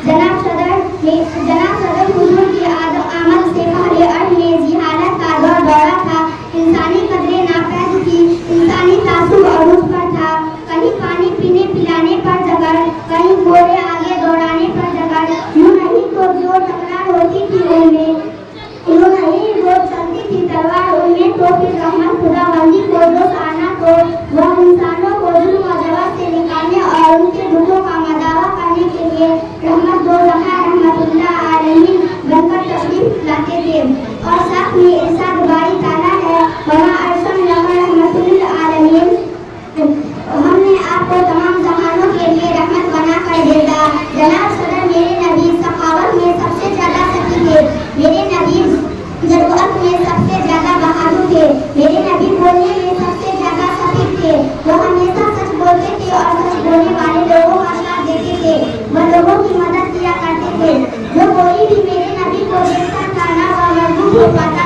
जनाब सदर हुजूर की आमद से पहले अर्थ में जिहालत का दौरा था। इंसानी कदरें नापैद थी, इंसानी तासुब अरूज पर था। कहीं पानी पीने पिलाने पर जगड़, कहीं घोड़े आगे दौड़ाने पर जगड़। यूं नहीं तो जो तकरार होती थी उनमें, यूं नहीं जो चलती थी तलवार उनमें, तो फिर रहमत खुदाबंदी को जो आना तो वह इंसानों को जुल्म और जबर से निकालने और उनके दुखों का मदावा करने के लिए रहमत दो जहां रहमतुल्लाह आलमीन बनकर तशरीफ लाते थे। और साथ में इरशाद बारी ताला है, वमा अरसलनाका रहमतुल आलमीन, हमने आपको तमाम जहानों के लिए रहमत बना कर भेजा। जनाब सदर मेरे नबी सखावत में सबसे ज्यादा सखी थे, मेरे नबी जरूरत में सबसे ज्यादा बहादुर थे, मेरे नबी बोलने में सबसे ज्यादा सटीक थे। वो हमेशा सच बोलते थे और सच बोलने वाले लोगों का साथ देते थे, वह लोगों की मदद किया करते थे। जो कोई भी मेरे नबी को देखता था ना वह मजबूत हो पाता